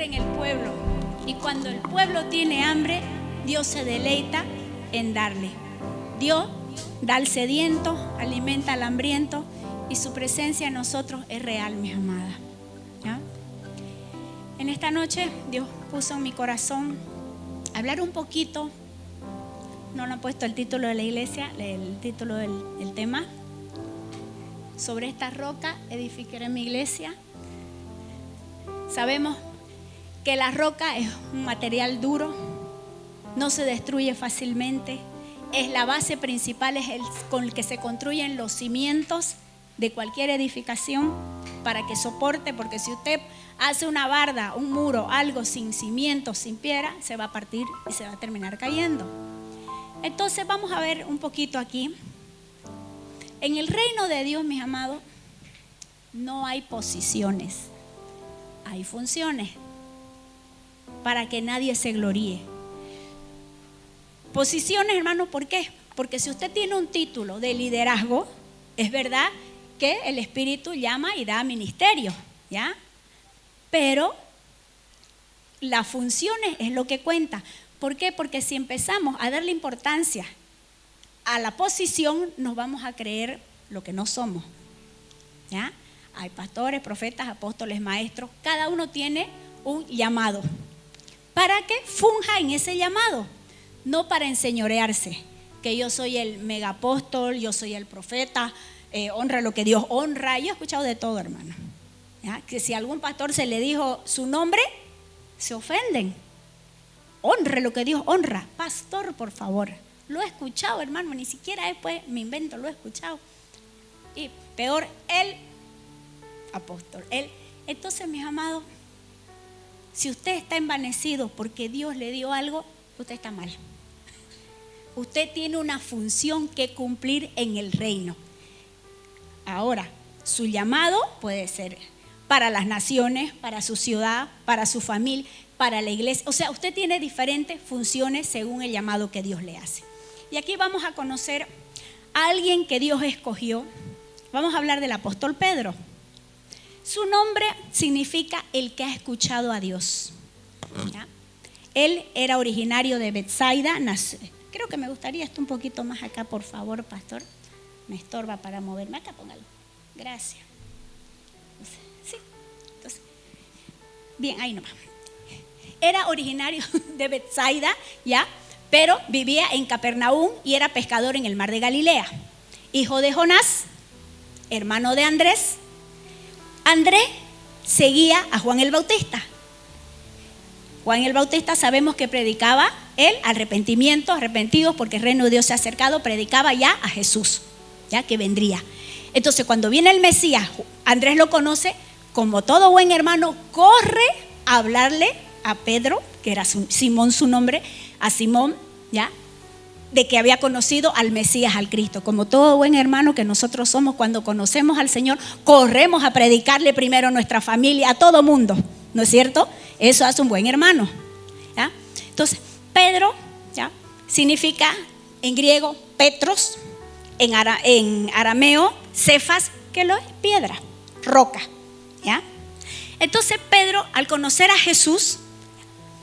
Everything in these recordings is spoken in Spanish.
hambre en el pueblo. Y cuando el pueblo tiene hambre, Dios se deleita en darle. Dios da al sediento, alimenta al hambriento, y su presencia en nosotros es real, mis amadas. ¿Ya? En esta noche Dios puso en mi corazón hablar un poquito. No he puesto el título de la iglesia, el título del tema. Sobre esta roca edificaré mi iglesia. Sabemos que la roca es un material duro, no se destruye fácilmente. Es la base principal, es el con el que se construyen los cimientos de cualquier edificación para que soporte, porque si usted hace una barda, un muro, algo sin cimientos, sin piedra, se va a partir y se va a terminar cayendo. Entonces vamos a ver un poquito aquí. En el reino de Dios, mis amados, no hay posiciones, hay funciones para que nadie se gloríe. Posiciones, hermano, ¿por qué? Porque si usted tiene un título de liderazgo, es verdad que el Espíritu llama y da ministerio, ¿ya? Pero las funciones es lo que cuenta. ¿Por qué? Porque si empezamos a darle importancia a la posición, nos vamos a creer lo que no somos, ¿ya? Hay pastores, profetas, apóstoles, maestros. Cada uno tiene un llamado para que funja en ese llamado, no para enseñorearse, que yo soy el megapóstol, yo soy el profeta, honra lo que Dios honra. Yo he escuchado de todo, hermano, ¿ya? Que si a algún pastor se le dijo su nombre, se ofenden. Honre lo que Dios honra. Pastor, por favor. Lo he escuchado, hermano, ni siquiera después me invento, lo he escuchado. Y peor, el apóstol. Entonces, mis amados, si usted está envanecido porque Dios le dio algo, usted está mal. Usted tiene una función que cumplir en el reino. Ahora, su llamado puede ser para las naciones, para su ciudad, para su familia, para la iglesia. O sea, usted tiene diferentes funciones según el llamado que Dios le hace. Y aquí vamos a conocer a alguien que Dios escogió. Vamos a hablar del apóstol Pedro. Su nombre significa el que ha escuchado a Dios, ¿ya? Él era originario de Betsaida. Creo que me gustaría esto un poquito más acá, por favor, pastor. Me estorba para moverme. Acá póngalo. Gracias. Sí. Entonces, bien, ahí nomás. Era originario de Betsaida, ¿ya? Pero vivía en Capernaum y era pescador en el mar de Galilea. Hijo de Jonás, hermano de Andrés. Andrés seguía a Juan el Bautista. Juan el Bautista sabemos que predicaba el arrepentimiento, arrepentidos porque el reino de Dios se ha acercado, predicaba ya a Jesús, ya que vendría. Entonces cuando viene el Mesías, Andrés lo conoce, como todo buen hermano, corre a hablarle a Pedro, que era Simón su nombre, a Simón, ya, de que había conocido al Mesías, al Cristo. Como todo buen hermano que nosotros somos, cuando conocemos al Señor, corremos a predicarle primero a nuestra familia, a todo mundo, ¿no es cierto? Eso hace un buen hermano, ¿ya? Entonces, Pedro, ¿ya?, significa en griego Petros, en arameo Cefas, que lo es piedra, roca, ¿ya? Entonces Pedro, al conocer a Jesús,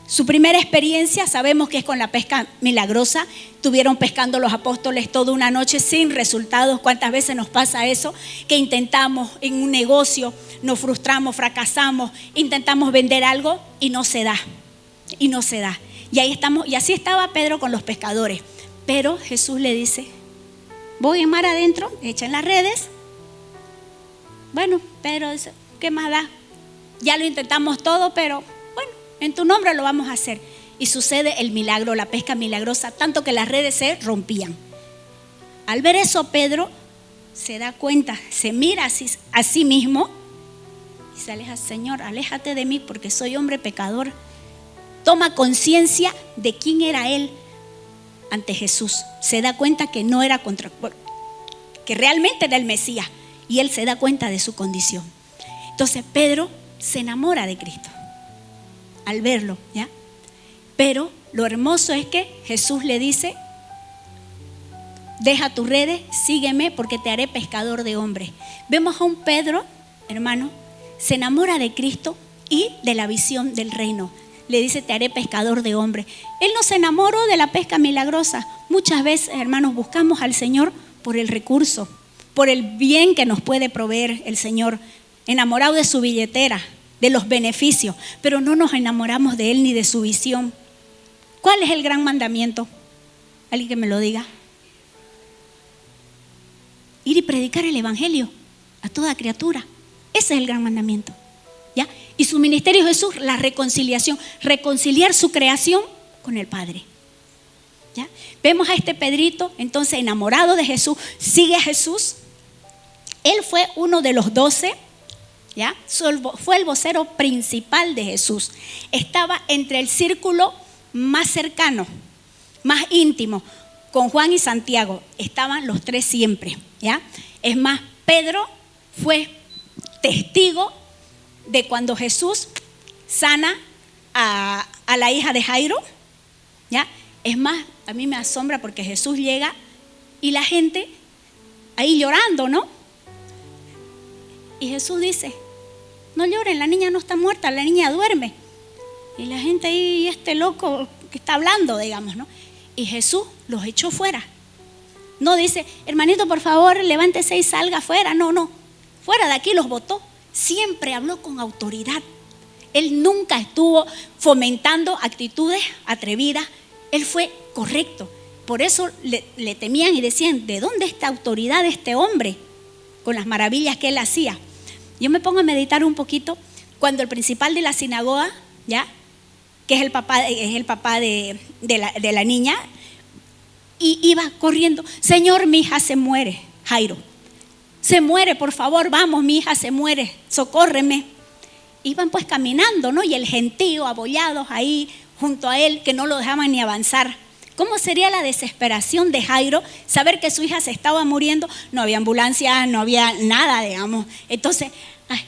su primera experiencia sabemos que es con la pesca milagrosa. Tuvieron pescando los apóstoles toda una noche sin resultados. ¿Cuántas veces nos pasa eso? Que intentamos en un negocio, nos frustramos, fracasamos, intentamos vender algo y no se da. Y no se da. Y ahí estamos, y así estaba Pedro con los pescadores. Pero Jesús le dice: voy en mar adentro, echan las redes. Bueno, Pedro dice: ¿qué más da? Ya lo intentamos todo, pero bueno, en tu nombre lo vamos a hacer. Y sucede el milagro, la pesca milagrosa, tanto que las redes se rompían. Al ver eso, Pedro se da cuenta, se mira a sí mismo y se aleja: Señor, aléjate de mí porque soy hombre pecador. Toma conciencia de quién era él ante Jesús. Se da cuenta que no era que realmente era el Mesías, y él se da cuenta de su condición. Entonces Pedro se enamora de Cristo al verlo, ¿ya? Pero lo hermoso es que Jesús le dice: deja tus redes, sígueme porque te haré pescador de hombres. Vemos a un Pedro, hermano, se enamora de Cristo y de la visión del reino. Le dice, te haré pescador de hombres. Él no se enamoró de la pesca milagrosa. Muchas veces, hermanos, buscamos al Señor por el recurso, por el bien que nos puede proveer el Señor, enamorado de su billetera, de los beneficios, pero no nos enamoramos de Él ni de su visión. ¿Cuál es el gran mandamiento? ¿Alguien que me lo diga? Ir y predicar el evangelio a toda criatura. Ese es el gran mandamiento, ¿ya? Y su ministerio Jesús, la reconciliación, reconciliar su creación con el Padre, ¿ya? Vemos a este Pedrito, entonces enamorado de Jesús, sigue a Jesús. Él fue uno de los 12, ¿ya? Fue el vocero principal de Jesús. Estaba entre el círculo más cercano, más íntimo. Con Juan y Santiago estaban los tres siempre, ¿ya? Es más, Pedro fue testigo de cuando Jesús sana a la hija de Jairo, ¿ya? Es más, a mí me asombra porque Jesús llega y la gente ahí llorando, ¿no? Y Jesús dice, no lloren, la niña no está muerta, la niña duerme. Y la gente ahí, este loco que está hablando, digamos, ¿no? Y Jesús los echó fuera. No dice, hermanito, por favor, levántese y salga afuera. No, fuera de aquí los botó. Siempre habló con autoridad. Él nunca estuvo fomentando actitudes atrevidas. Él fue correcto. Por eso le temían y decían, ¿de dónde está autoridad de este hombre? Con las maravillas que él hacía. Yo me pongo a meditar un poquito cuando el principal de la sinagoga, ¿ya? Que es el papá de la niña, y iba corriendo, Señor, mi hija se muere, Jairo, se muere, por favor, vamos, mi hija se muere, socórreme. Iban pues caminando, ¿no? Y el gentío, abollados ahí junto a él, que no lo dejaban ni avanzar. ¿Cómo sería la desesperación de Jairo saber que su hija se estaba muriendo? No había ambulancia, no había nada, digamos. Entonces,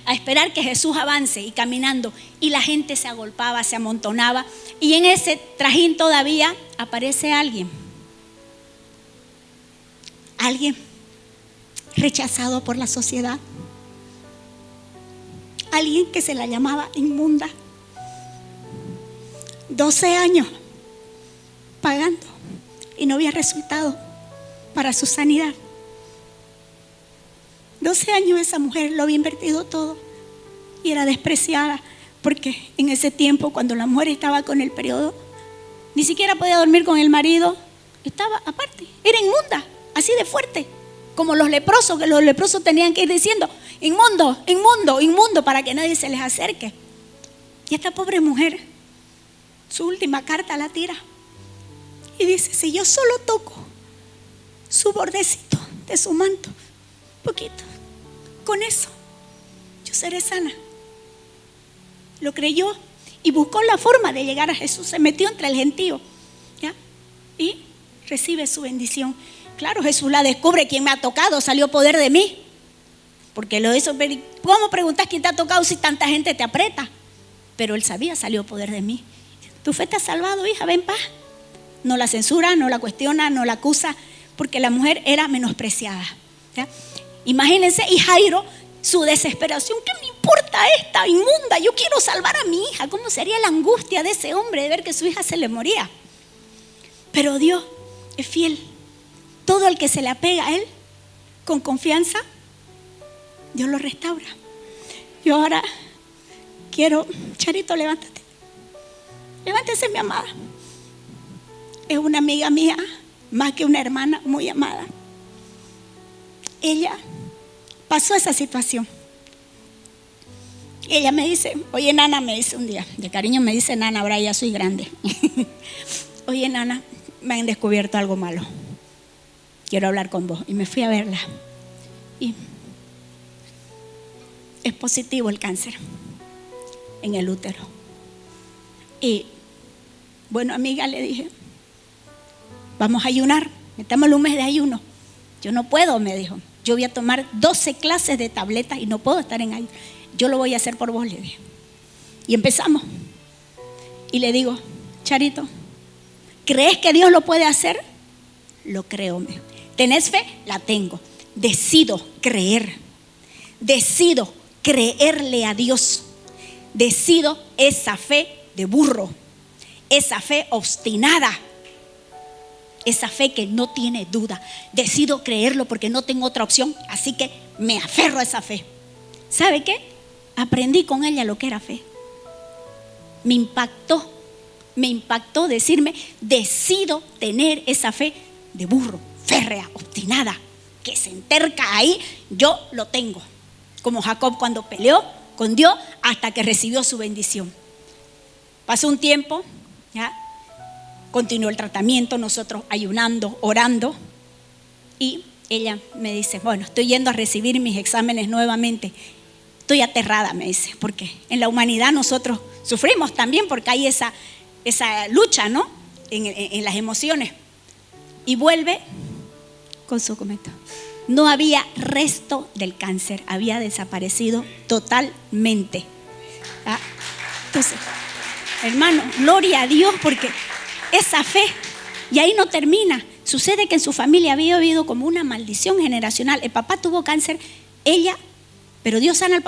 a esperar que Jesús avance y caminando, y la gente se agolpaba, se amontonaba, y en ese trajín todavía aparece alguien rechazado por la sociedad, alguien que se la llamaba inmunda, 12 años pagando y no había resultado para su sanidad. 12 años esa mujer lo había invertido todo y era despreciada, porque en ese tiempo, cuando la mujer estaba con el periodo, ni siquiera podía dormir con el marido, estaba aparte, era inmunda, así de fuerte, como los leprosos, que los leprosos tenían que ir diciendo, inmundo, inmundo, inmundo, para que nadie se les acerque. Y esta pobre mujer, su última carta la tira y dice, si yo solo toco su bordecito de su manto, poquito, con eso yo seré sana. Lo creyó y buscó la forma de llegar a Jesús, se metió entre el gentío, ¿ya? Y recibe su bendición. Claro, Jesús la descubre, quien me ha tocado, salió poder de mí, porque lo hizo. ¿Cómo preguntas quién te ha tocado si tanta gente te aprieta? Pero él sabía, salió poder de mí. Tu fe te ha salvado, hija, ven paz. No la censura, no la cuestiona, no la acusa, porque la mujer era menospreciada, ¿ya? Imagínense, y Jairo, su desesperación, ¿qué me importa esta inmunda? Yo quiero salvar a mi hija. ¿Cómo sería la angustia de ese hombre de ver que su hija se le moría? Pero Dios es fiel. Todo el que se le apega a Él con confianza, Dios lo restaura. Yo ahora quiero, Charito, levántate. Levántese, mi amada. Es una amiga mía, más que una hermana, muy amada. Ella pasó esa situación. Ella me dice, oye, Nana, me dice un día, de cariño me dice Nana, ahora ya soy grande. Oye, Nana, me han descubierto algo malo. Quiero hablar con vos. Y me fui a verla. Y es positivo el cáncer en el útero. Y bueno, amiga, le dije, vamos a ayunar, metámosle un mes de ayuno. Yo no puedo, me dijo. Yo voy a tomar 12 clases de tabletas y no puedo estar en ayuno. Yo lo voy a hacer por vos, le dije. Y empezamos. Y le digo, Charito, ¿crees que Dios lo puede hacer? Lo creo, me dijo. ¿Tenés fe? La tengo. Decido creer. Decido creerle a Dios. decido esa fe de burro, esa fe obstinada, esa fe que no tiene duda. Decido creerlo porque no tengo otra opción, así que me aferro a esa fe. ¿Sabe qué? Aprendí con ella lo que era fe. Me impactó decirme, decido tener esa fe de burro, férrea, obstinada, que se enterca ahí, yo lo tengo. Como Jacob cuando peleó con Dios hasta que recibió su bendición. Pasó un tiempo, ¿ya? Continuó el tratamiento, nosotros ayunando, orando, y ella me dice, bueno, estoy yendo a recibir mis exámenes nuevamente. Estoy aterrada, me dice, porque en la humanidad nosotros sufrimos también porque hay esa lucha, ¿no? En las emociones. Y vuelve con su comentario. No había resto del cáncer, había desaparecido totalmente. ¿Ah? Entonces, hermano, gloria a Dios porque esa fe, y ahí no termina. Sucede que en su familia había habido como una maldición generacional. El papá tuvo cáncer, ella, pero Dios sana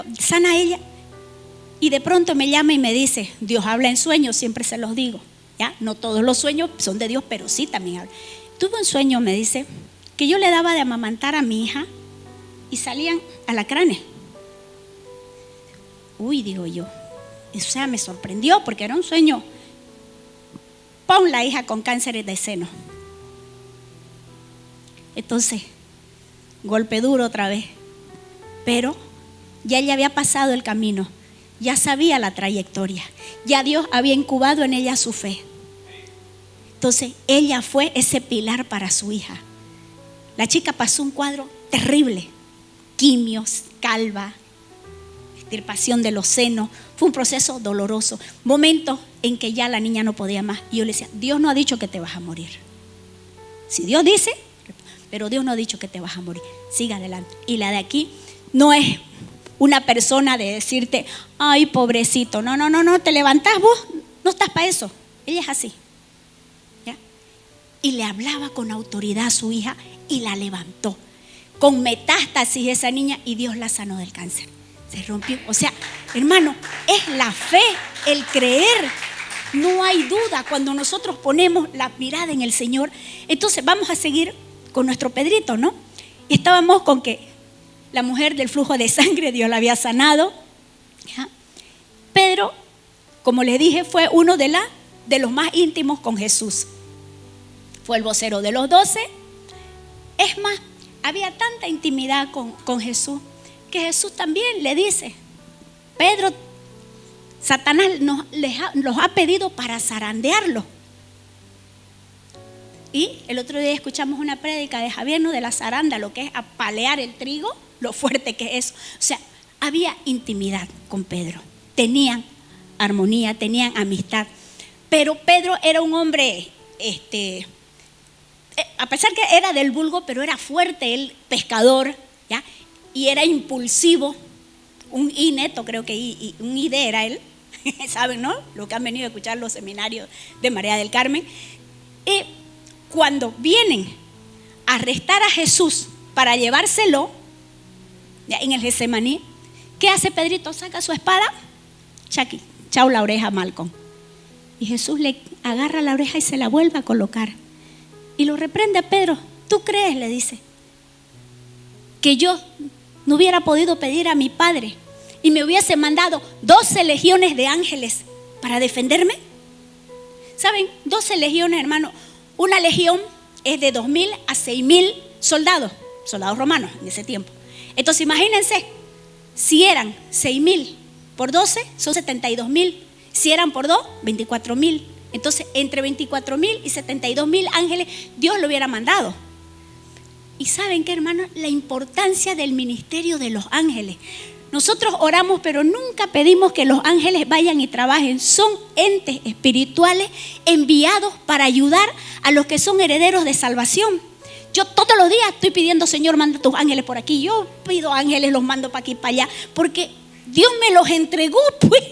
a ella. Y de pronto me llama y me dice, Dios habla en sueños, siempre se los digo, ¿ya? No todos los sueños son de Dios, pero sí también habla. Tuve un sueño, me dice, que yo le daba de amamantar a mi hija y salían alacranes. Uy, digo yo, o sea, me sorprendió porque era un sueño. Pon la hija con cáncer de seno. Entonces, golpe duro otra vez. Pero ya ella había pasado el camino, ya sabía la trayectoria, ya Dios había incubado en ella su fe. Entonces, ella fue ese pilar para su hija. La chica pasó un cuadro terrible, quimios, calva, extirpación de los senos. Fue un proceso doloroso, momentos en que ya la niña no podía más. Y yo le decía, Dios no ha dicho que te vas a morir. Si Dios dice, pero Dios no ha dicho que te vas a morir. Siga adelante. Y la de aquí no es una persona de decirte, ay, pobrecito, no, te levantás vos, no estás para eso. Ella es así, ¿ya? Y le hablaba con autoridad a su hija y la levantó. Con metástasis esa niña y Dios la sanó del cáncer. Se rompió. O sea, hermano, es la fe, el creer. No hay duda cuando nosotros ponemos la mirada en el Señor. Entonces vamos a seguir con nuestro Pedrito, ¿no? Y estábamos con que la mujer del flujo de sangre, Dios la había sanado, ¿ya? Pedro, como les dije, fue uno de los más íntimos con Jesús. Fue el vocero de los 12. Es más, había tanta intimidad con Jesús que Jesús también le dice, Pedro, Satanás los ha pedido para zarandearlo. Y el otro día escuchamos una prédica de Javier, ¿no? De la zaranda, lo que es apalear el trigo, lo fuerte que es eso. O sea, había intimidad con Pedro, tenían armonía, tenían amistad. Pero Pedro era un hombre, a pesar que era del vulgo, pero era fuerte, él pescador, ¿ya? Y era impulsivo, un I-neto, creo que un ID era él, ¿saben, no? Lo que han venido a escuchar los seminarios de María del Carmen. Y cuando vienen a arrestar a Jesús para llevárselo, ya en el Getsemaní, ¿qué hace Pedrito? Saca su espada, chao la oreja a Malcolm. Y Jesús le agarra la oreja y se la vuelve a colocar. Y lo reprende a Pedro. ¿Tú crees? Le dice, que yo no hubiera podido pedir a mi Padre y me hubiese mandado 12 legiones de ángeles para defenderme. ¿Saben? 12 legiones, hermano. Una legión es de 2.000 a 6.000 soldados romanos en ese tiempo. Entonces imagínense, si eran 6.000 por 12, son 72.000. Si eran por 2, 24.000. Entonces, entre 24.000 y 72.000 ángeles, Dios lo hubiera mandado. Y ¿saben qué, hermano? La importancia del ministerio de los ángeles. Nosotros oramos, pero nunca pedimos que los ángeles vayan y trabajen. Son entes espirituales enviados para ayudar a los que son herederos de salvación. Yo todos los días estoy pidiendo, Señor, manda tus ángeles por aquí. Yo pido ángeles, los mando para aquí, para allá, porque Dios me los entregó, pues.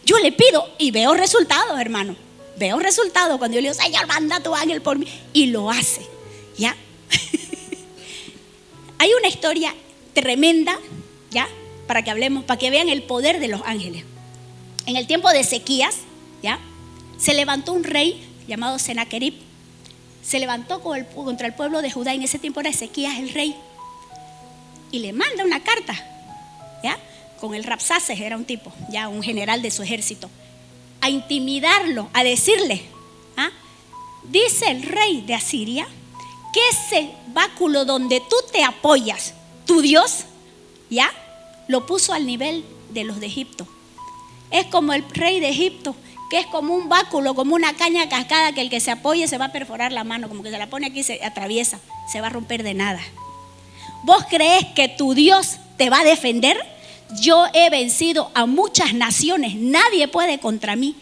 Yo le pido y veo resultados, hermano. Veo resultados cuando yo le digo, Señor, manda tu ángel por mí. Y lo hace, ¿ya? Hay una historia tremenda, ¿ya? para que hablemos, para que vean el poder de los ángeles. En el tiempo de Ezequías, ¿ya?, se levantó un rey llamado Sennacherib. Se levantó contra el pueblo de Judá. En ese tiempo era Ezequías el rey. Y le manda una carta, ¿ya?, con el Rabsaces, era un tipo, ya un general de su ejército, a intimidarlo, a decirle, dice el rey de Asiria que ese báculo donde tú te apoyas, tu Dios, ya lo puso al nivel de los de Egipto. Es como el rey de Egipto, que es como un báculo, como una caña cascada, que el que se apoye se va a perforar la mano, como que se la pone aquí y se atraviesa, se va a romper de nada. ¿Vos crees que tu Dios te va a defender? Yo he vencido a muchas naciones, nadie puede contra mí.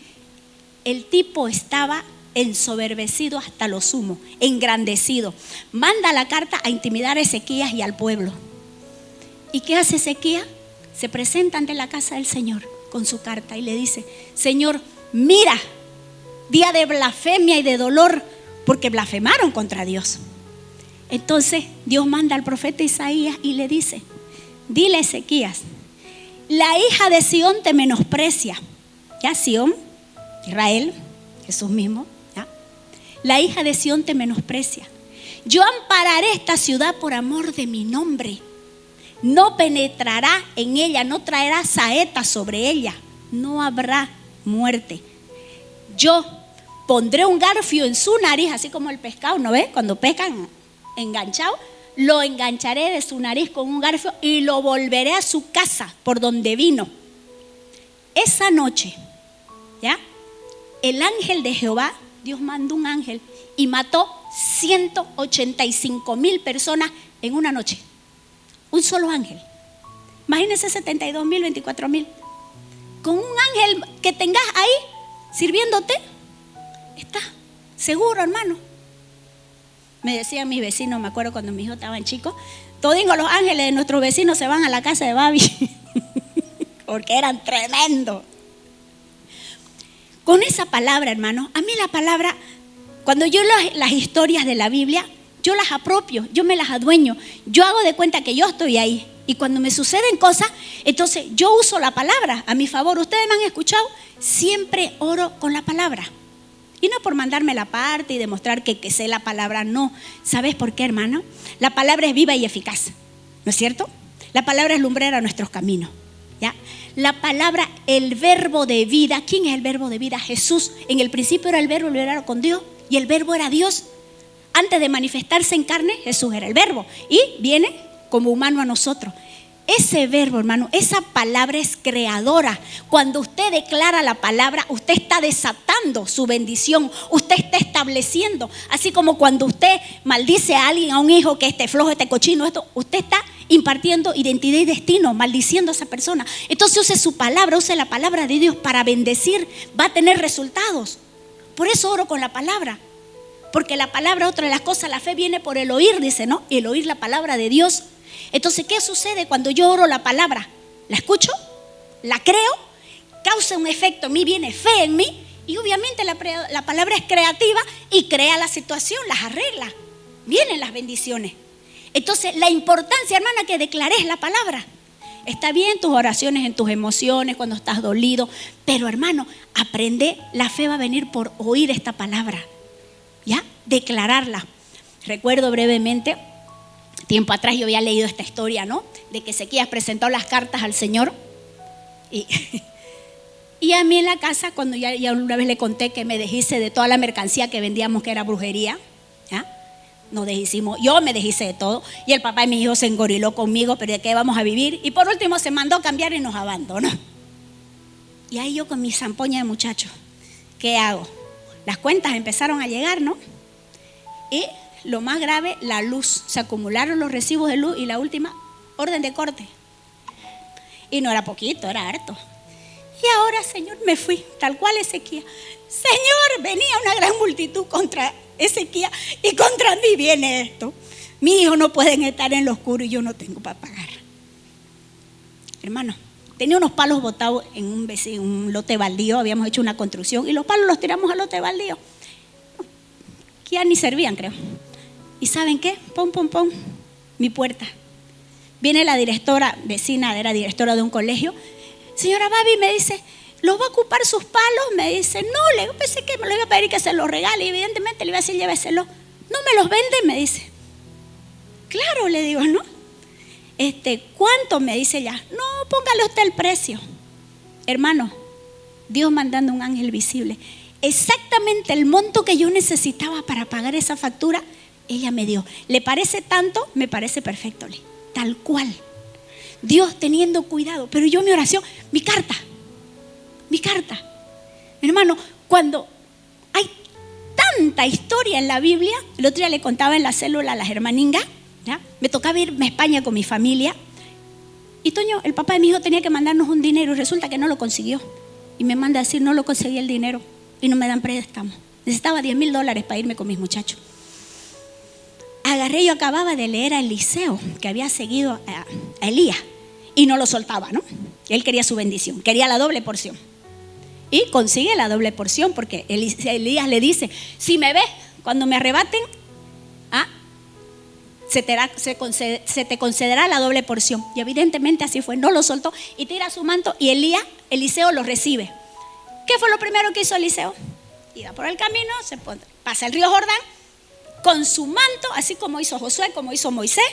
El tipo estaba ensoberbecido hasta lo sumo, engrandecido. Manda la carta a intimidar a Ezequías y al pueblo. ¿Y qué hace Ezequías? Se presenta ante la casa del Señor con su carta y le dice: Señor, mira, día de blasfemia y de dolor, porque blasfemaron contra Dios. Entonces Dios manda al profeta Isaías y le dice: dile a Ezequías, la hija de Sión te menosprecia. Ya, Sión, Israel, Jesús mismo, ¿ya? La hija de Sión te menosprecia. Yo ampararé esta ciudad por amor de mi nombre. No penetrará en ella, no traerá saeta sobre ella, no habrá muerte. Yo pondré un garfio en su nariz, así como el pescado, ¿no ves? Cuando pescan enganchado, lo engancharé de su nariz con un garfio y lo volveré a su casa por donde vino. Esa noche, ¿ya?, el ángel de Jehová, Dios mandó un ángel y mató 185,000 personas en una noche. Un solo ángel. Imagínense 72,000, 24,000. Con un ángel que tengas ahí sirviéndote, está seguro, hermano. Me decían mis vecinos, me acuerdo cuando mis hijos estaban chicos, todos los ángeles de nuestros vecinos se van a la casa de Babi porque eran tremendos. Con esa palabra, hermano, a mí la palabra, cuando yo las historias de la Biblia, yo las apropio, yo me las adueño, yo hago de cuenta que yo estoy ahí. Y cuando me suceden cosas, entonces yo uso la palabra a mi favor. Ustedes me han escuchado, siempre oro con la palabra. Y no por mandarme la parte y demostrar que sé la palabra, no. ¿Sabes por qué, hermano? La palabra es viva y eficaz, ¿no es cierto? La palabra es lumbrera a nuestros caminos, ¿ya? La palabra, el verbo de vida. ¿Quién es el verbo de vida? Jesús. En el principio era el verbo, era con Dios, y el verbo era Dios. Antes de manifestarse en carne, Jesús era el verbo y viene como humano a nosotros. Ese verbo, hermano, esa palabra es creadora. Cuando usted declara la palabra, usted está desatando su bendición, usted está estableciendo. Así como cuando usted maldice a alguien, a un hijo, que esté flojo, este cochino, esto, usted está impartiendo identidad y destino, maldiciendo a esa persona. Entonces use su palabra, use la palabra de Dios para bendecir, va a tener resultados. Por eso oro con la palabra. Porque la palabra, otra de las cosas, la fe viene por el oír, dice, ¿no? El oír la palabra de Dios. Entonces, ¿qué sucede cuando yo oro la palabra? La escucho, la creo, causa un efecto en mí, viene fe en mí. Y obviamente la palabra es creativa y crea la situación, las arregla. Vienen las bendiciones. Entonces, la importancia, hermana, que declares la palabra. Está bien tus oraciones, en tus emociones, cuando estás dolido. Pero, hermano, aprende, la fe va a venir por oír esta palabra. ¿Ya? Declararla. Recuerdo brevemente, tiempo atrás yo había leído esta historia, ¿no? De que Ezequías presentó las cartas al Señor y a mí en la casa, cuando ya una vez le conté que me deshice de toda la mercancía que vendíamos, que era brujería, ¿ya? Nos deshicimos, yo me deshice de todo y el papá de mis hijos se engoriló conmigo, pero ¿de qué vamos a vivir? Y por último se mandó a cambiar y nos abandonó. Y ahí yo con mi zampoña de muchacho, ¿qué hago? Las cuentas empezaron a llegar, ¿no? Y lo más grave, la luz. Se acumularon los recibos de luz y la última, orden de corte. Y no era poquito, era harto. Y ahora, Señor, me fui, tal cual Ezequías. Señor, venía una gran multitud contra Ezequías y contra mí viene esto. Mis hijos no pueden estar en lo oscuro y yo no tengo para pagar. Hermano, tenía unos palos botados en un lote baldío, habíamos hecho una construcción y los palos los tiramos al lote baldío. Que ya ni servían, creo. ¿Y saben qué? Pum, pum, pum, mi puerta. Viene la directora, vecina, era directora de un colegio. Señora Babi, me dice, ¿los va a ocupar sus palos? Me dice, no, le pensé que me lo iba a pedir y que se los regale. Y evidentemente le iba a decir, lléveselo. ¿No me los vende? Me dice. Claro, le digo, ¿no? ¿Cuánto? Me dice ella. No, póngale usted el precio. Hermano, Dios mandando un ángel visible. Exactamente el monto que yo necesitaba para pagar esa factura, ella me dio. ¿Le parece tanto? Me parece perfecto, tal cual. Dios teniendo cuidado. Pero yo mi oración, mi carta. Hermano, cuando hay tanta historia en la Biblia, el otro día le contaba en la célula a las hermaningas, ¿ya? Me tocaba irme a España con mi familia. Y Toño, el papá de mi hijo tenía que mandarnos un dinero y resulta que no lo consiguió. Y me manda a decir, no lo conseguí el dinero y no me dan préstamo. Necesitaba $10,000 para irme con mis muchachos. Agarré, yo acababa de leer a Eliseo, que había seguido a Elías y no lo soltaba, ¿no? Él quería su bendición, quería la doble porción. Y consigue la doble porción porque Elías le dice, si me ves, cuando me arrebaten, se te concederá la doble porción. Y evidentemente así fue, no lo soltó y tira su manto y Eliseo lo recibe. ¿Qué fue lo primero que hizo Eliseo? Iba por el camino, pasa el río Jordán, con su manto, así como hizo Josué, como hizo Moisés,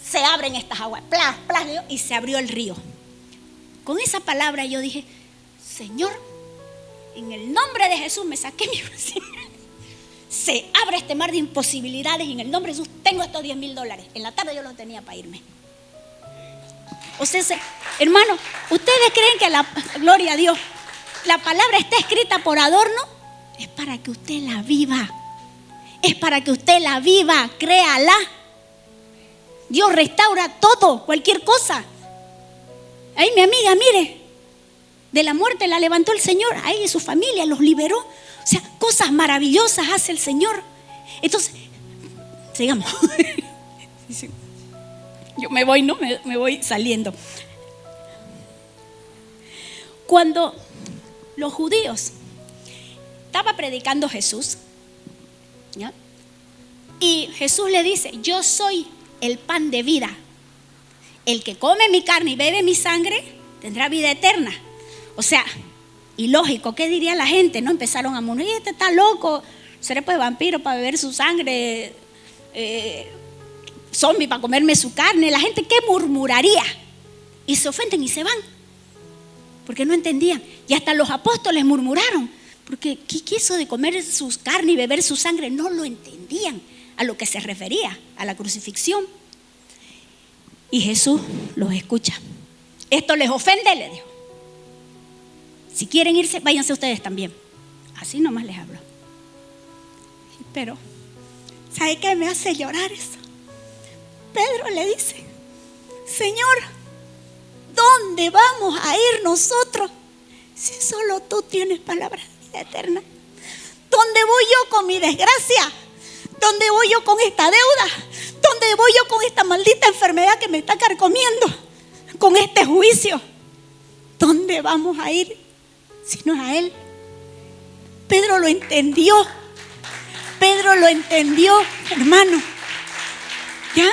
se abren estas aguas, plas, plas, y se abrió el río. Con esa palabra yo dije, Señor, en el nombre de Jesús me saqué mi bolsillo. Se abre este mar de imposibilidades y en el nombre de Jesús tengo estos $10,000. En la tarde yo los tenía para irme. O sea, hermano, ¿ustedes creen que gloria a Dios, la palabra está escrita por adorno? Es para que usted la viva. Es para que usted la viva, créala. Dios restaura todo, cualquier cosa. Ahí mi amiga, mire, de la muerte la levantó el Señor, ahí su familia los liberó. O sea, cosas maravillosas hace el Señor. Entonces, sigamos. Yo me voy, ¿no? Me voy saliendo. Cuando los judíos estaba predicando Jesús, ¿ya? Y Jesús le dice, yo soy el pan de vida. El que come mi carne y bebe mi sangre tendrá vida eterna. O sea, ilógico, ¿qué diría la gente? No empezaron a murmurar, este está loco, seré pues vampiro para beber su sangre, zombie para comerme su carne. La gente, ¿qué murmuraría? Y se ofenden y se van, porque no entendían. Y hasta los apóstoles murmuraron, porque ¿qué eso de comer su carne y beber su sangre? No lo entendían a lo que se refería, a la crucifixión. Y Jesús los escucha. ¿Esto les ofende? Le dijo. Si quieren irse, váyanse ustedes también. Así nomás les hablo. Pero, ¿sabe qué me hace llorar eso? Pedro le dice, Señor, ¿dónde vamos a ir nosotros si solo tú tienes palabras de vida eterna? ¿Dónde voy yo con mi desgracia? ¿Dónde voy yo con esta deuda? ¿Dónde voy yo con esta maldita enfermedad que me está carcomiendo? Con este juicio. ¿Dónde vamos a ir si no es a Él? Pedro lo entendió. Pedro lo entendió, hermano. ¿Ya?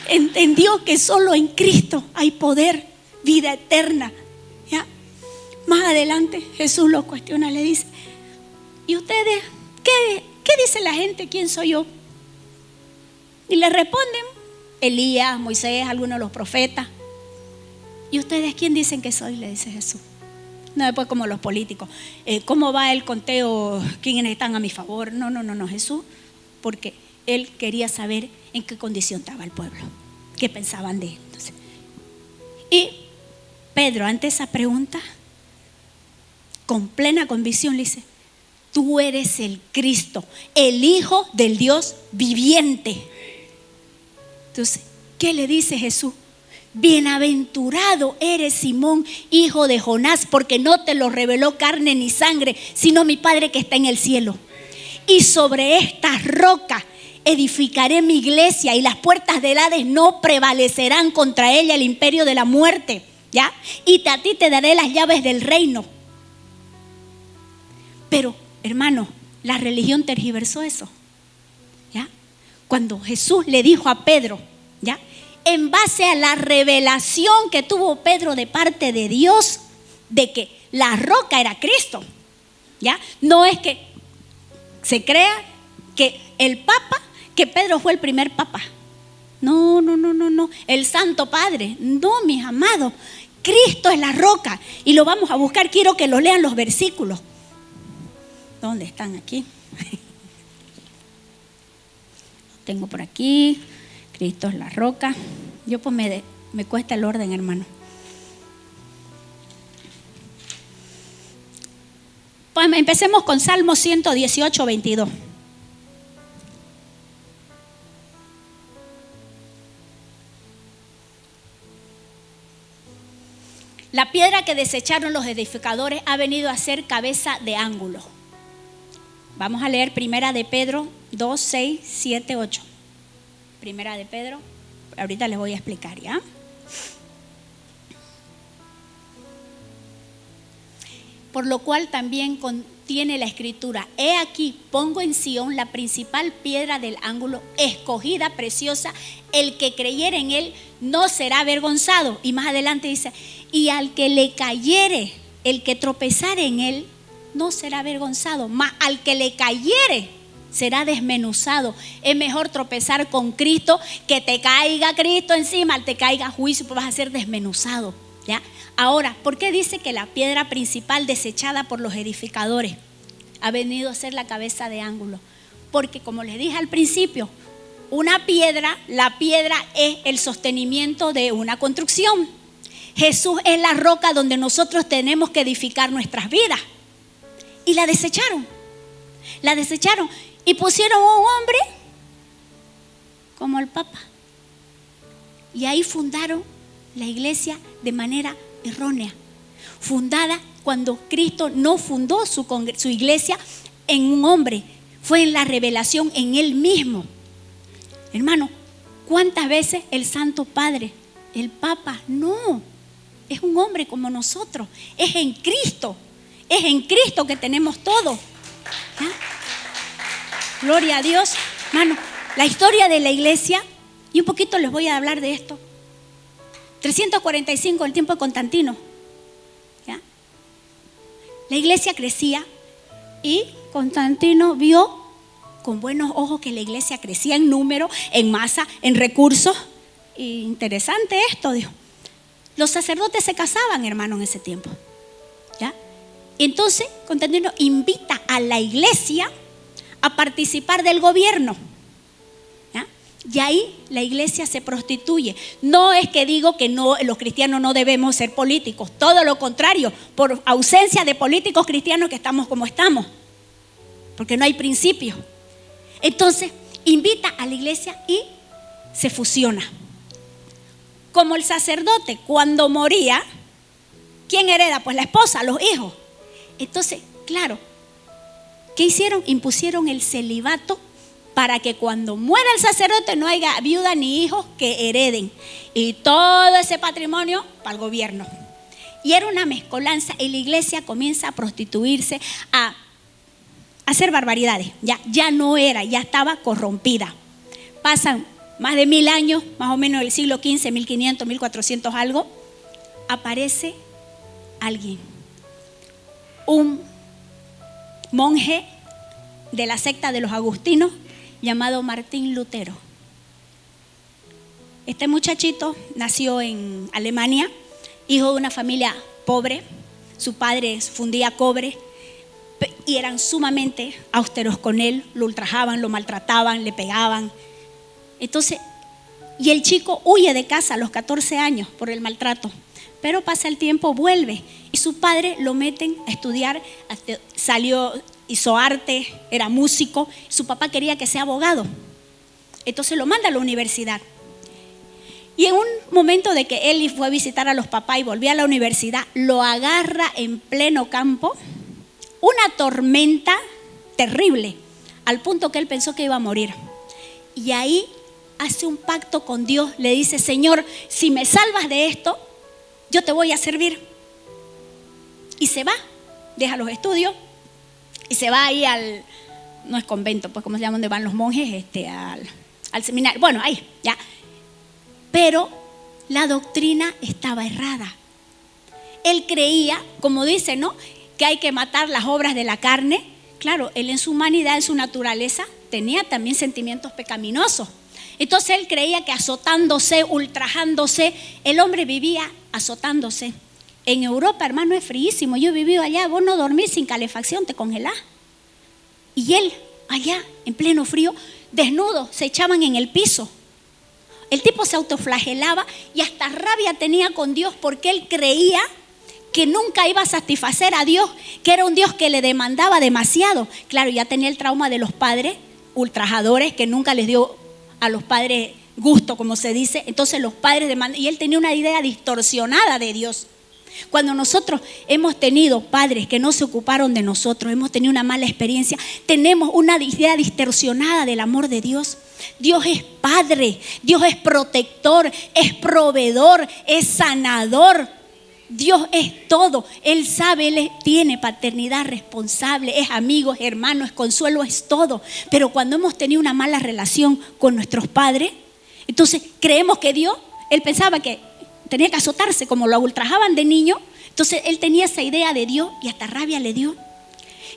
Entendió que solo en Cristo hay poder, vida eterna. ¿Ya? Más adelante Jesús lo cuestiona, le dice, ¿y ustedes qué dice la gente? ¿Quién soy yo? Y le responden, Elías, Moisés, algunos de los profetas. ¿Y ustedes quién dicen que soy? Le dice Jesús. No después como los políticos. ¿Cómo va el conteo? ¿Quiénes están a mi favor? No, Jesús. Porque Él quería saber en qué condición estaba el pueblo. ¿Qué pensaban de Él? Entonces, y Pedro, ante esa pregunta, con plena convicción le dice, tú eres el Cristo, el Hijo del Dios viviente. Entonces, ¿qué le dice Jesús? Bienaventurado eres Simón, hijo de Jonás, porque no te lo reveló carne ni sangre, sino mi Padre que está en el cielo. Y sobre esta roca edificaré mi iglesia y las puertas del Hades no prevalecerán contra ella, el imperio de la muerte, ¿ya? Y a ti te daré las llaves del reino. Pero, hermano, la religión tergiversó eso, ¿ya? Cuando Jesús le dijo a Pedro, ¿ya? en base a la revelación que tuvo Pedro de parte de Dios de que la roca era Cristo. ¿Ya? No es que se crea que el Papa, que Pedro fue el primer Papa. No. El Santo Padre. No, mis amados. Cristo es la roca. Y lo vamos a buscar. Quiero que lo lean los versículos. ¿Dónde están aquí? Tengo por aquí. Cristo es la roca. Yo pues me cuesta el orden, hermano. Pues empecemos con Salmo 118, 22. La piedra que desecharon los edificadores ha venido a ser cabeza de ángulo. Vamos a leer Primera de Pedro 2, 6, 7, 8. Primera de Pedro, ahorita les voy a explicar, ¿ya? Por lo cual también contiene la escritura: he aquí, pongo en Sión la principal piedra del ángulo, escogida, preciosa, el que creyere en él no será avergonzado. Y más adelante dice: y al que le cayere, el que tropezare en él, no será avergonzado, mas al que le cayere, será desmenuzado. Es mejor tropezar con Cristo, que te caiga Cristo encima, te caiga juicio, pues vas a ser desmenuzado, ¿ya? Ahora, ¿por qué dice que la piedra principal desechada por los edificadores ha venido a ser la cabeza de ángulo? Porque como les dije al principio, la piedra es el sostenimiento de una construcción. Jesús es la roca donde nosotros tenemos que edificar nuestras vidas. Y la desecharon y pusieron a un hombre como el Papa. Y ahí fundaron la iglesia de manera errónea, fundada cuando Cristo no fundó su iglesia en un hombre, fue en la revelación en Él mismo. Hermano, ¿cuántas veces el Santo Padre, el Papa, no, es un hombre como nosotros, es en Cristo que tenemos todo, ¿ya? Gloria a Dios, hermano. La historia de la iglesia, y un poquito les voy a hablar de esto. 345, el tiempo de Constantino, ¿ya? La iglesia crecía y Constantino vio con buenos ojos que la iglesia crecía en número, en masa, en recursos. Y interesante esto, dijo. Los sacerdotes se casaban, hermano, en ese tiempo, ¿ya? Entonces Constantino invita a la iglesia a participar del gobierno, ¿ya? Y ahí la iglesia se prostituye. No es que digo que no, los cristianos no debemos ser políticos, todo lo contrario, por ausencia de políticos cristianos que estamos como estamos, porque no hay principios. Entonces invita a la iglesia y se fusiona. Como el sacerdote cuando moría, ¿quién hereda? Pues la esposa, los hijos. Entonces, claro, ¿qué hicieron? Impusieron el celibato para que cuando muera el sacerdote no haya viuda ni hijos que hereden. Y todo ese patrimonio para el gobierno. Y era una mezcolanza y la iglesia comienza a prostituirse, a hacer barbaridades. Ya no era, ya estaba corrompida. Pasan más de 1000 años, más o menos del siglo XV, 1500, 1400 algo, aparece alguien, un monje de la secta de los agustinos llamado Martín Lutero. Este muchachito nació en Alemania, hijo de una familia pobre. Su padre fundía cobre y eran sumamente austeros con él, lo ultrajaban, lo maltrataban, le pegaban. Entonces, y el chico huye de casa a los 14 años por el maltrato, pero pasa el tiempo, vuelve y su padre lo meten a estudiar, salió, hizo arte, era músico, su papá quería que sea abogado, entonces lo manda a la universidad. Y en un momento de que él fue a visitar a los papás y volvió a la universidad, lo agarra en pleno campo una tormenta terrible, al punto que él pensó que iba a morir. Y ahí hace un pacto con Dios, le dice: Señor, si me salvas de esto, yo te voy a servir. Y se va, deja los estudios y se va ahí al, no es convento, pues como se llama, donde van los monjes, al seminario, bueno, ahí, ya. Pero la doctrina estaba errada. Él creía, como dice, ¿no?, que hay que matar las obras de la carne. Claro, él en su humanidad, en su naturaleza, tenía también sentimientos pecaminosos. Entonces él creía que azotándose, ultrajándose, el hombre vivía azotándose. En Europa, hermano, es fríísimo. Yo he vivido allá, vos no dormís sin calefacción, te congelás. Y él, allá, en pleno frío, desnudo, se echaban en el piso. El tipo se autoflagelaba y hasta rabia tenía con Dios porque él creía que nunca iba a satisfacer a Dios, que era un Dios que le demandaba demasiado. Claro, ya tenía el trauma de los padres ultrajadores, que nunca les dio a los padres gusto, como se dice. Entonces los padres demandan, y él tenía una idea distorsionada de Dios. Cuando nosotros hemos tenido padres que no se ocuparon de nosotros, hemos tenido una mala experiencia, tenemos una idea distorsionada del amor de Dios. Dios es padre, Dios es protector, es proveedor, es sanador. Dios es todo. Él sabe, Él tiene paternidad responsable, es amigo, es hermano, es consuelo, es todo. Pero cuando hemos tenido una mala relación con nuestros padres, entonces creemos que Dios, él pensaba que tenía que azotarse como lo ultrajaban de niño. Entonces él tenía esa idea de Dios y hasta rabia le dio.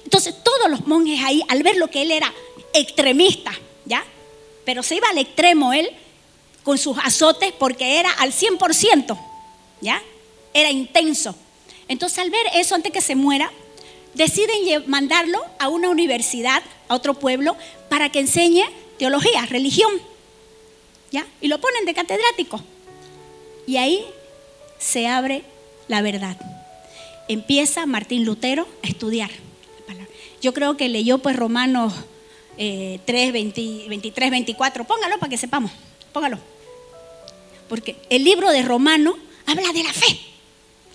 Entonces todos los monjes ahí, al ver lo que él era extremista, ¿ya? Pero se iba al extremo él con sus azotes porque era al 100%, ¿ya? Era intenso. Entonces al ver eso, antes que se muera, deciden mandarlo a una universidad, a otro pueblo, para que enseñe teología, religión, ¿ya? Y lo ponen de catedrático. Y ahí se abre la verdad. Empieza Martín Lutero a estudiar la palabra. Yo creo que leyó pues Romanos 3, 23, 24. Póngalo para que sepamos, póngalo. Porque el libro de Romanos habla de la fe.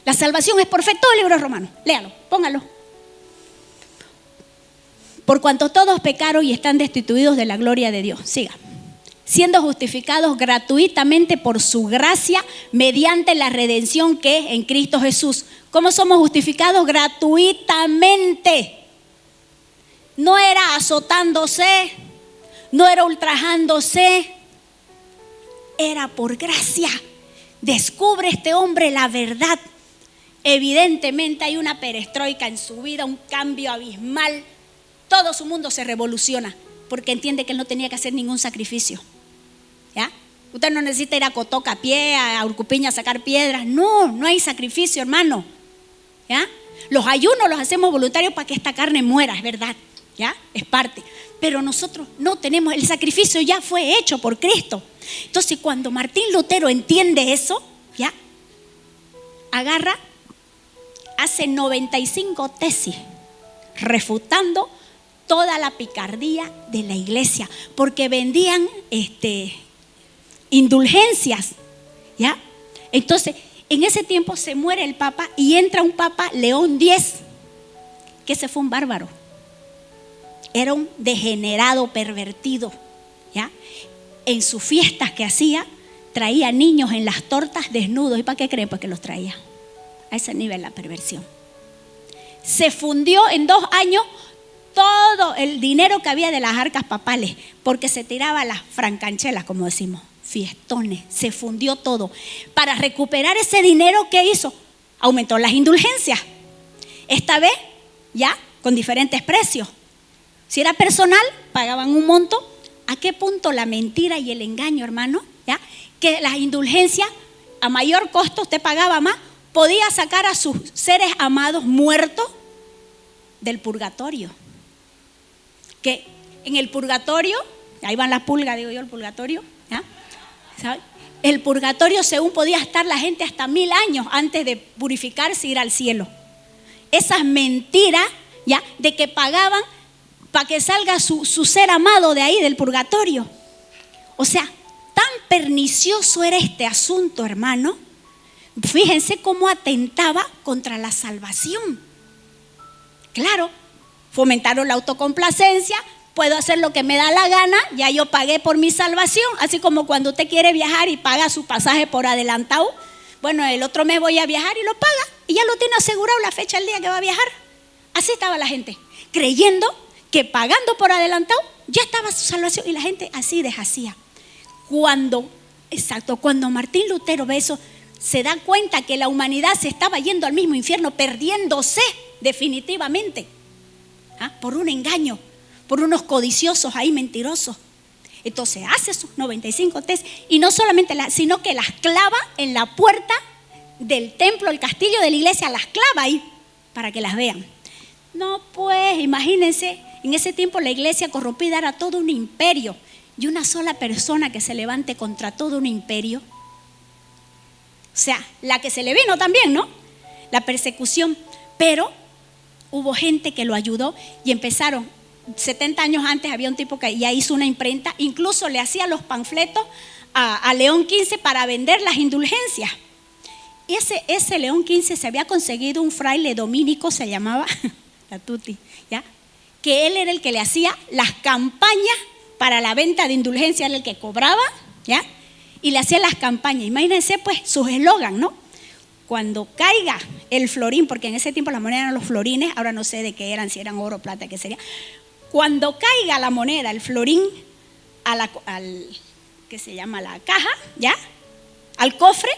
La salvación es por fe, todo el libro de Romanos. Léalo, póngalo. Por cuanto todos pecaron y están destituidos de la gloria de Dios. Siga. Siendo justificados gratuitamente por su gracia mediante la redención que es en Cristo Jesús. ¿Cómo somos justificados? Gratuitamente. No era azotándose, no era ultrajándose, era por gracia. Descubre este hombre la verdad. Evidentemente hay una perestroika en su vida, un cambio abismal. Todo su mundo se revoluciona porque entiende que él no tenía que hacer ningún sacrificio. ¿Ya? Usted no necesita ir a Cotoca a pie, a Urcupiña a sacar piedras. No, no hay sacrificio, hermano. ¿Ya? Los ayunos los hacemos voluntarios para que esta carne muera, es verdad. ¿Ya? Es parte. Pero nosotros no tenemos, el sacrificio ya fue hecho por Cristo. Entonces cuando Martín Lutero entiende eso, ¿ya? Agarra, hace 95 tesis refutando toda la picardía de la iglesia, porque vendían indulgencias, ¿ya? Entonces, en ese tiempo se muere el Papa y entra un Papa, León X, que ese fue un bárbaro. Era un degenerado, pervertido, ¿ya? En sus fiestas que hacía, traía niños en las tortas desnudos. ¿Y para qué creen? Porque los traía. A ese nivel la perversión. Se fundió en 2 años todo el dinero que había de las arcas papales, porque se tiraba las francanchelas, como decimos, fiestones, se fundió todo. Para recuperar ese dinero, ¿qué hizo? Aumentó las indulgencias. Esta vez, ya, con diferentes precios. Si era personal, pagaban un monto. ¿A qué punto la mentira y el engaño, hermano? ¿Ya? Que las indulgencias, a mayor costo, usted pagaba más, podía sacar a sus seres amados muertos del purgatorio. Que en el purgatorio, ahí van las pulgas, digo yo, el purgatorio, ¿ya? ¿Sabe? El purgatorio, según podía estar la gente hasta 1000 años antes de purificarse e ir al cielo. Esas mentiras, ¿ya? De que pagaban para que salga su ser amado de ahí, del purgatorio. O sea, tan pernicioso era este asunto, hermano. Fíjense cómo atentaba contra la salvación. Claro, fomentaron la autocomplacencia. Puedo hacer lo que me da la gana, ya yo pagué por mi salvación. Así como cuando usted quiere viajar y paga su pasaje por adelantado. Bueno, el otro mes voy a viajar y lo paga. Y ya lo tiene asegurado la fecha, el día que va a viajar. Así estaba la gente, creyendo que pagando por adelantado ya estaba su salvación. Y la gente así deshacía. Cuando Exacto, cuando Martín Lutero ve eso, se da cuenta que la humanidad se estaba yendo al mismo infierno, perdiéndose definitivamente, por un engaño, por unos codiciosos ahí mentirosos. Entonces hace sus 95 test y no solamente sino que las clava en la puerta del templo, el castillo de la iglesia, las clava ahí para que las vean. No, pues imagínense, en ese tiempo la iglesia corrompida era todo un imperio, y una sola persona que se levante contra todo un imperio, o sea, la que se le vino también, ¿no? La persecución, pero hubo gente que lo ayudó y empezaron. 70 años antes había un tipo que ya hizo una imprenta, incluso le hacía los panfletos a León XV para vender las indulgencias. Y ese León XV se había conseguido un fraile dominico, se llamaba la Tuti, ¿ya? Que él era el que le hacía las campañas para la venta de indulgencia, era el que cobraba, ¿ya? Y le hacía las campañas. Imagínense pues sus eslogan, ¿no? Cuando caiga el florín, porque en ese tiempo las monedas eran los florines, ahora no sé de qué eran, si eran oro, plata, qué sería. Cuando caiga la moneda, el florín, ¿qué se llama? La caja, ¿ya? Al cofre,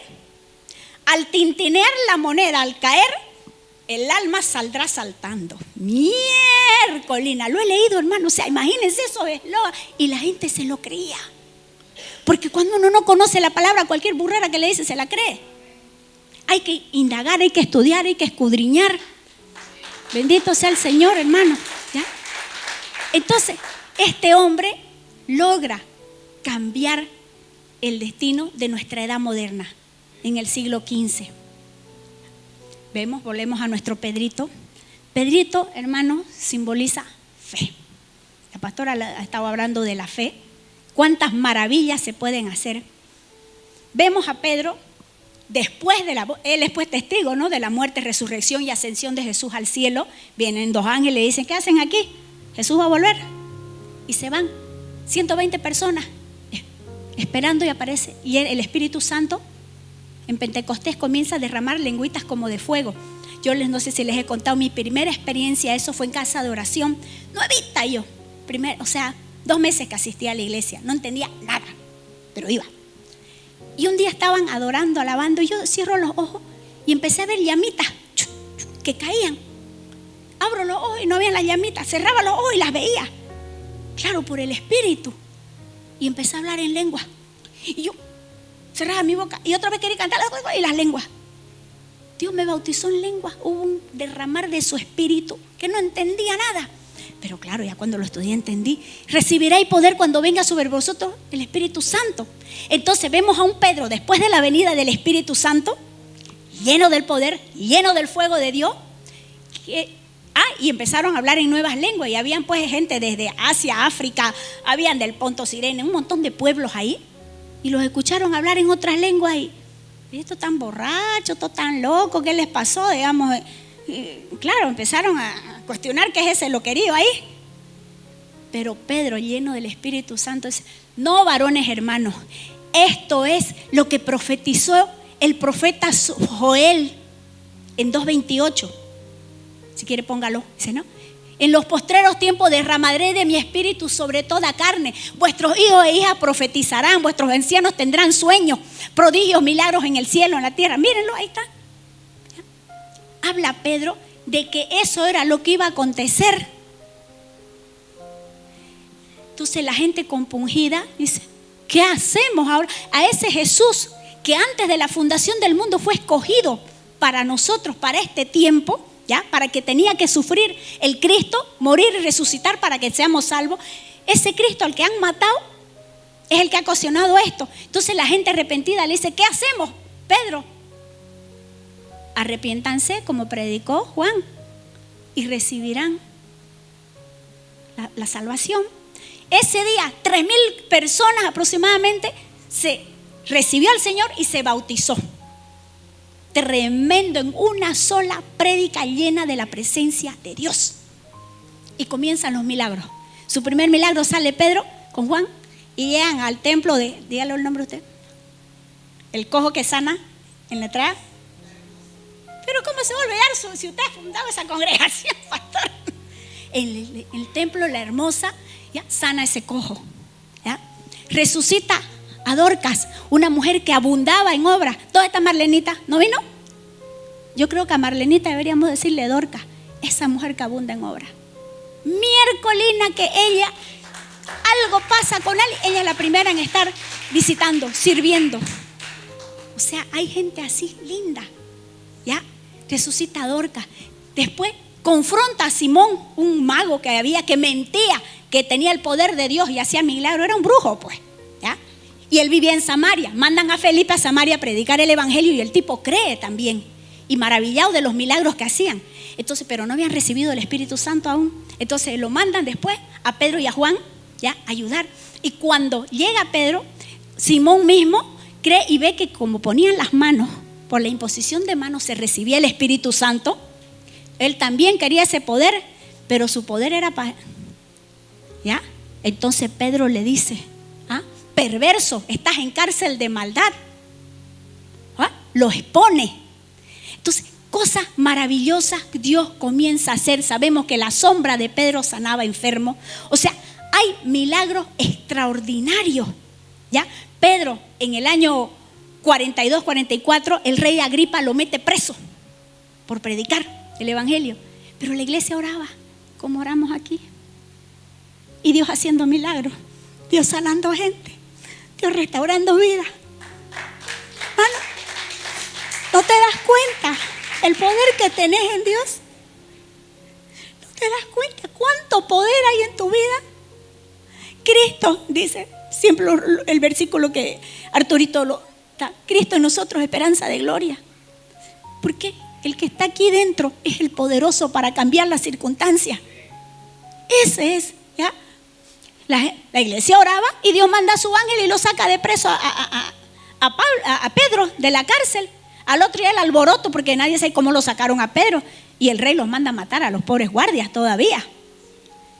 al tintinear la moneda, al caer, el alma saldrá saltando. Miércolina, lo he leído, hermano. O sea, imagínense eso, y la gente se lo creía. Porque cuando uno no conoce la palabra, cualquier burrera que le dice se la cree. Hay que indagar, hay que estudiar, hay que escudriñar. Bendito sea el Señor, hermano, ¿ya? Entonces, este hombre logra cambiar el destino de nuestra edad moderna en el siglo XV. Vemos, volvemos a nuestro Pedrito. Pedrito, hermano, simboliza fe. La pastora ha estado hablando de la fe. Cuántas maravillas se pueden hacer. Vemos a Pedro, él es pues testigo, ¿no?, de la muerte, resurrección y ascensión de Jesús al cielo. Vienen dos ángeles y dicen, ¿qué hacen aquí? Jesús va a volver. Y se van 120 personas esperando, y aparece. Y el Espíritu Santo en Pentecostés comienza a derramar lengüitas como de fuego. Yo no sé si les he contado mi primera experiencia, eso fue en casa de oración. Nuevita yo, 2 meses que asistía a la iglesia, no entendía nada, pero iba. Y un día estaban adorando, alabando, y yo cierro los ojos y empecé a ver llamitas que caían. Abro los ojos y no había las llamitas, cerraba los ojos y las veía. Claro, por el Espíritu. Y empecé a hablar en lengua. Y yo cerraba mi boca y otra vez quería cantar y las lenguas. Dios me bautizó en lengua. Hubo un derramar de su Espíritu que no entendía nada. Pero claro, ya cuando lo estudié entendí. Recibiréis poder cuando venga sobre vosotros el Espíritu Santo. Entonces vemos a un Pedro después de la venida del Espíritu Santo, lleno del poder, lleno del fuego de Dios, y empezaron a hablar en nuevas lenguas. Y habían pues gente desde Asia, África, habían del Ponto, Cirene, un montón de pueblos ahí. Y los escucharon hablar en otras lenguas y esto tan borracho, todo tan loco, ¿qué les pasó? Digamos, claro, empezaron a cuestionar qué es ese loquerío ahí. Pero Pedro, lleno del Espíritu Santo, dice, no, varones hermanos, esto es lo que profetizó el profeta Joel en 2:28. Si quiere póngalo, dice, ¿no? En los postreros tiempos derramaré de mi espíritu sobre toda carne. Vuestros hijos e hijas profetizarán, vuestros ancianos tendrán sueños, prodigios, milagros en el cielo, en la tierra. Mírenlo, ahí está. Habla Pedro de que eso era lo que iba a acontecer. Entonces la gente compungida dice, ¿qué hacemos ahora? A ese Jesús que antes de la fundación del mundo fue escogido para nosotros, para este tiempo, ¿ya? Para que tenía que sufrir el Cristo, morir y resucitar para que seamos salvos. Ese Cristo al que han matado es el que ha ocasionado esto. Entonces la gente arrepentida le dice, ¿qué hacemos, Pedro? Arrepiéntanse como predicó Juan y recibirán la salvación. Ese día 3,000 personas aproximadamente se recibió al Señor y se bautizó. Tremendo, en una sola prédica llena de la presencia de Dios. Y comienzan los milagros. Su primer milagro, sale Pedro con Juan y llegan al templo dígale el nombre usted, el cojo que sana en la entrada. Pero ¿cómo se va a olvidar si usted ha fundado esa congregación, pastor? El templo, la hermosa, ya sana ese cojo, ya resucita a Dorcas, una mujer que abundaba en obra. ¿Dónde está Marlenita? ¿No vino? Yo creo que a Marlenita deberíamos decirle Dorcas, esa mujer que abunda en obra. Miércolina que ella, algo pasa con él, ella es la primera en estar visitando, sirviendo. O sea, hay gente así linda, ¿ya? Resucita a Dorcas. Después confronta a Simón, un mago que había, que mentía, que tenía el poder de Dios y hacía milagros, era un brujo, pues, ¿ya? Y él vivía en Samaria. Mandan a Felipe a Samaria a predicar el evangelio y el tipo cree también, y maravillado de los milagros que hacían. Entonces, pero no habían recibido el Espíritu Santo aún. Entonces lo mandan después a Pedro y a Juan, ya, a ayudar. Y cuando llega Pedro, Simón mismo cree y ve que como ponían las manos, por la imposición de manos se recibía el Espíritu Santo. Él también quería ese poder, pero su poder era para... ¿Ya? Entonces Pedro le dice, perverso, estás en cárcel de maldad. Lo expone. Entonces, cosas maravillosas Dios comienza a hacer. Sabemos que la sombra de Pedro sanaba enfermos. O sea, hay milagros extraordinarios. ¿Ya? Pedro, en el año 42, 44, el rey Agripa lo mete preso por predicar el evangelio. Pero la iglesia oraba, como oramos aquí. Y Dios haciendo milagros, Dios sanando gente, Dios restaurando vidas. Hermano, ¿no te das cuenta el poder que tenés en Dios? ¿No te das cuenta cuánto poder hay en tu vida? Cristo, dice siempre el versículo que Arturito lo da, Cristo en nosotros, esperanza de gloria. ¿Por qué? El que está aquí dentro es el poderoso para cambiar las circunstancias. Ese es, ¿ya? La iglesia oraba y Dios manda a su ángel y lo saca de preso a Pedro de la cárcel. Al otro día el alboroto, porque nadie sabe cómo lo sacaron a Pedro, y el rey los manda a matar a los pobres guardias todavía.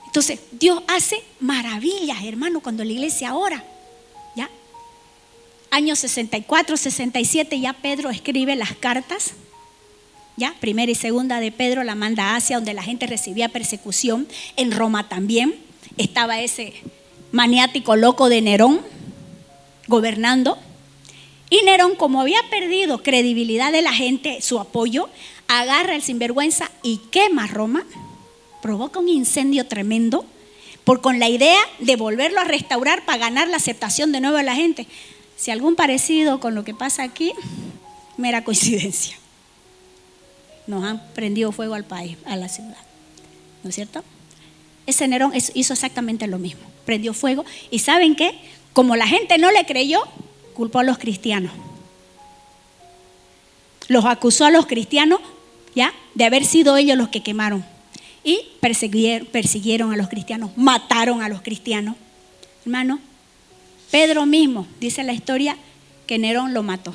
Entonces Dios hace maravillas, hermano, cuando la iglesia ora, ¿ya? Años 64, 67 ya Pedro escribe las cartas, ¿ya? Primera y segunda de Pedro la manda a Asia, donde la gente recibía persecución. En Roma también estaba ese maniático loco de Nerón gobernando. Y Nerón, como había perdido credibilidad de la gente, su apoyo, agarra el sinvergüenza y quema Roma, provoca un incendio tremendo, con la idea de volverlo a restaurar para ganar la aceptación de nuevo de la gente. Si algún parecido con lo que pasa aquí, mera coincidencia. Nos han prendido fuego al país, a la ciudad, ¿no es cierto? Ese Nerón hizo exactamente lo mismo, prendió fuego. ¿Y saben qué? Como la gente no le creyó, culpó a los cristianos. Los acusó a los cristianos, ¿ya?, de haber sido ellos los que quemaron. Y persiguieron a los cristianos, mataron a los cristianos. Hermano, Pedro mismo, dice la historia, que Nerón lo mató.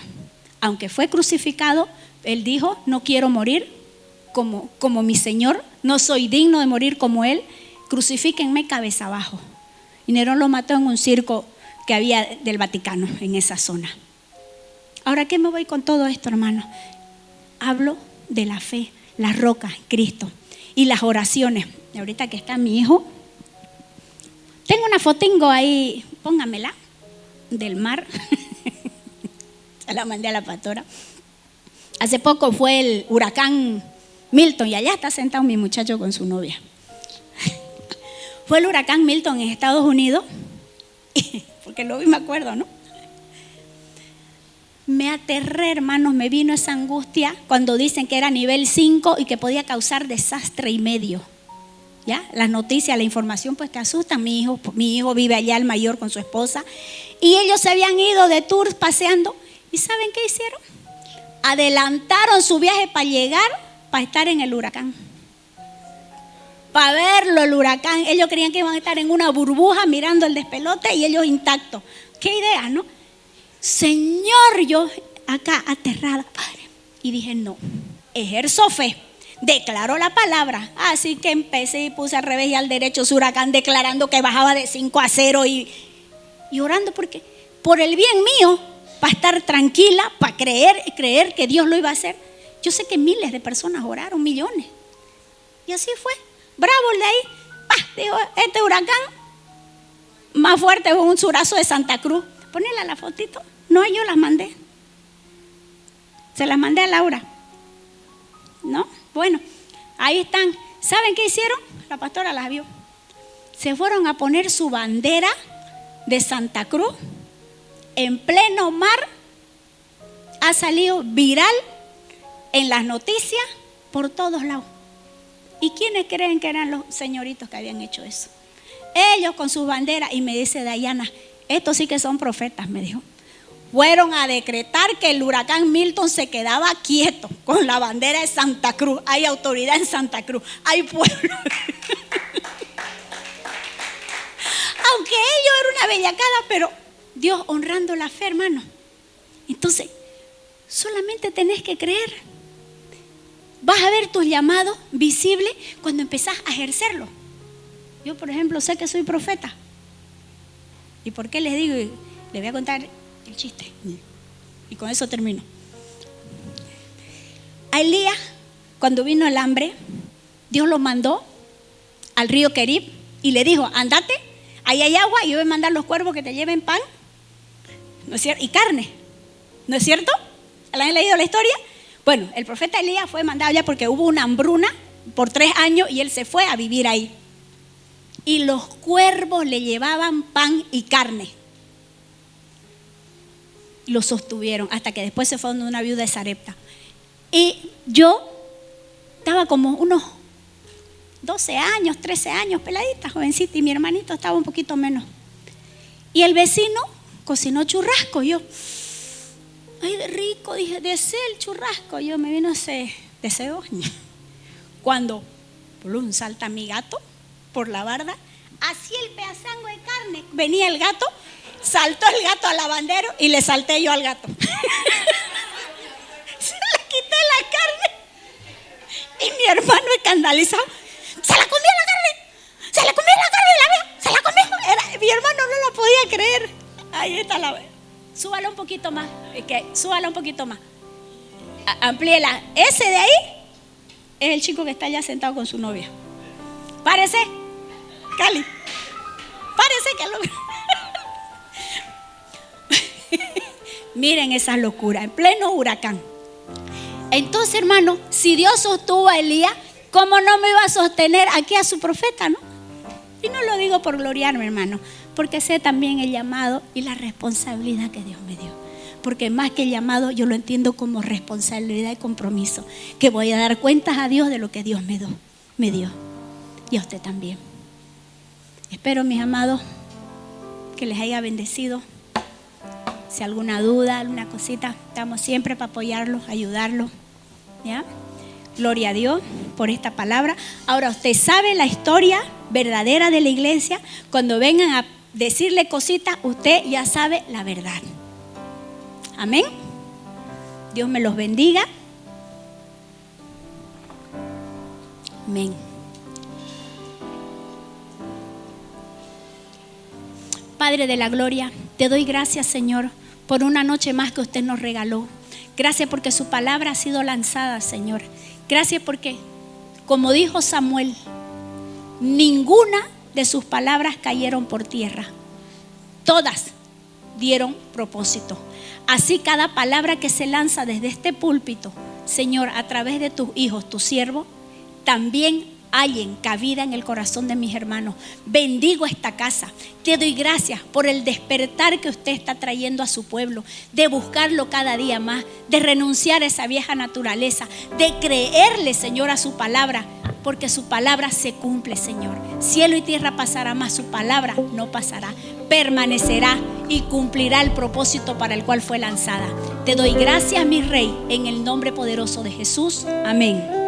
Aunque fue crucificado, él dijo, no quiero morir como mi Señor, no soy digno de morir como Él, crucifíquenme cabeza abajo. Y Nerón lo mató en un circo que había del Vaticano, en esa zona. Ahora, ¿qué me voy con todo esto, hermano? Hablo de la fe, la roca, Cristo, y las oraciones. Y ahorita que está mi hijo, tengo una fotingo ahí, póngamela, del mar. Se la mandé a la pastora. Hace poco fue el huracán Milton y allá está sentado mi muchacho con su novia. Fue el huracán Milton en Estados Unidos, porque lo vi, me acuerdo, ¿no? Me aterré, hermanos, me vino esa angustia cuando dicen que era nivel 5 y que podía causar desastre y medio. ¿Ya? Las noticias, la información pues te asustan. Mi hijo vive allá, el mayor, con su esposa, y ellos se habían ido de tour paseando. ¿Y saben qué hicieron? Adelantaron su viaje para llegar, para estar en el huracán, para verlo, el huracán. Ellos creían que iban a estar en una burbuja mirando el despelote y ellos intactos. ¿Qué idea, no? Señor, yo acá aterrada, Padre, y dije, no, ejerzo fe, declaró la palabra. Así que empecé y puse al revés y al derecho su huracán, declarando que bajaba de 5-0 y orando porque por el bien mío, para estar tranquila, para creer que Dios lo iba a hacer. Yo sé que miles de personas oraron, millones, y así fue. Bravo el de ahí, dijo, este huracán más fuerte fue un surazo de Santa Cruz. Ponela la fotito. No, yo las mandé. Se las mandé a Laura. ¿No? Bueno, ahí están. ¿Saben qué hicieron? La pastora las vio. Se fueron a poner su bandera de Santa Cruz en pleno mar. Ha salido viral en las noticias por todos lados. ¿Y quiénes creen que eran los señoritos que habían hecho eso? Ellos con sus banderas. Y me dice Dayana, estos sí que son profetas, me dijo. Fueron a decretar que el huracán Milton se quedaba quieto con la bandera de Santa Cruz. Hay autoridad en Santa Cruz, hay pueblo. Aunque ellos era una bellacada, pero Dios honrando la fe, hermano. Entonces, solamente tenés que creer. Vas a ver tus llamados visibles cuando empezás a ejercerlo. Yo, por ejemplo, sé que soy profeta. ¿Y por qué les digo? Les voy a contar el chiste. Y con eso termino. A Elías, cuando vino el hambre, Dios lo mandó al río Querib y le dijo, andate, ahí hay agua y yo voy a mandar los cuervos que te lleven pan, ¿no es cierto? Y carne, ¿no es cierto? ¿Han leído la historia? Bueno, el profeta Elías fue mandado allá porque hubo una hambruna por 3 años y él se fue a vivir ahí. Y los cuervos le llevaban pan y carne. Lo sostuvieron hasta que después se fue donde una viuda de Sarepta. Y yo estaba como unos 12 años, 13 años, peladita, jovencita, y mi hermanito estaba un poquito menos. Y el vecino cocinó churrasco. Yo, ay, de rico, dije, deseo el churrasco. Yo me vino ese deseo. Cuando plum, salta mi gato por la barda, así el pedazango de carne, venía el gato, saltó el gato al lavandero y le salté yo al gato. Se le quité la carne y mi hermano escandalizado, se la comió la carne, se la comió la carne, se la comió. Mi hermano no lo podía creer. Ahí está la... Súbala un poquito más, súbala un poquito más. Amplíela. Ese de ahí es el chico que está allá sentado con su novia. Párese, Cali. Párese que lo... Miren esa locura, en pleno huracán. Entonces, hermano, si Dios sostuvo a Elías, ¿cómo no me iba a sostener aquí a su profeta, no? Y no lo digo por gloriarme, hermano, porque sé también el llamado y la responsabilidad que Dios me dio. Porque más que el llamado, yo lo entiendo como responsabilidad y compromiso, que voy a dar cuentas a Dios de lo que Dios me dio. Y a usted también. Espero, mis amados, que les haya bendecido. Si alguna duda, alguna cosita, estamos siempre para apoyarlos, ayudarlos. ¿Ya? Gloria a Dios por esta palabra. Ahora usted sabe la historia verdadera de la iglesia. Cuando vengan a decirle cositas, usted ya sabe la verdad. Amén. Dios me los bendiga. Amén. Padre de la gloria, te doy gracias, Señor, por una noche más que usted nos regaló. Gracias porque su palabra ha sido lanzada, Señor. Gracias porque, como dijo Samuel, ninguna de sus palabras cayeron por tierra. Todas dieron propósito. Así cada palabra que se lanza desde este púlpito, Señor, a través de tus hijos, tus siervos, también hallen cabida en el corazón de mis hermanos. Bendigo esta casa. Te doy gracias por el despertar que usted está trayendo a su pueblo, de buscarlo cada día más, de renunciar a esa vieja naturaleza, de creerle, Señor, a su palabra, porque su palabra se cumple, Señor. Cielo y tierra pasará, mas su palabra no pasará, permanecerá y cumplirá el propósito para el cual fue lanzada. Te doy gracias, mi Rey, en el nombre poderoso de Jesús. Amén.